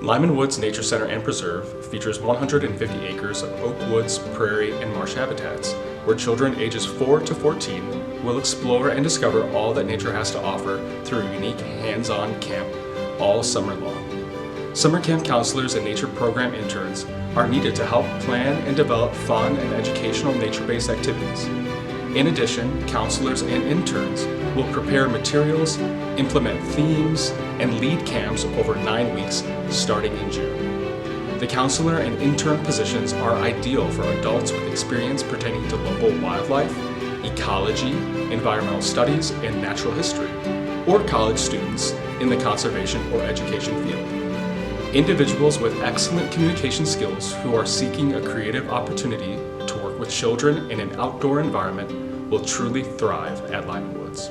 Lyman Woods Nature Center and Preserve features 150 acres of oak woods, prairie, and marsh habitats, where children ages 4 to 14 will explore and discover all that nature has to offer through a unique hands-on camp all summer long. Summer camp counselors and nature program interns are needed to help plan and develop fun and educational nature-based activities. In addition, counselors and interns will prepare materials, implement themes, and lead camps over 9 weeks starting in June. The counselor and intern positions are ideal for adults with experience pertaining to local wildlife, ecology, environmental studies, and natural history, or college students in the conservation or education field. Individuals with excellent communication skills who are seeking a creative opportunity to work with children in an outdoor environment will truly thrive at Lyman Woods.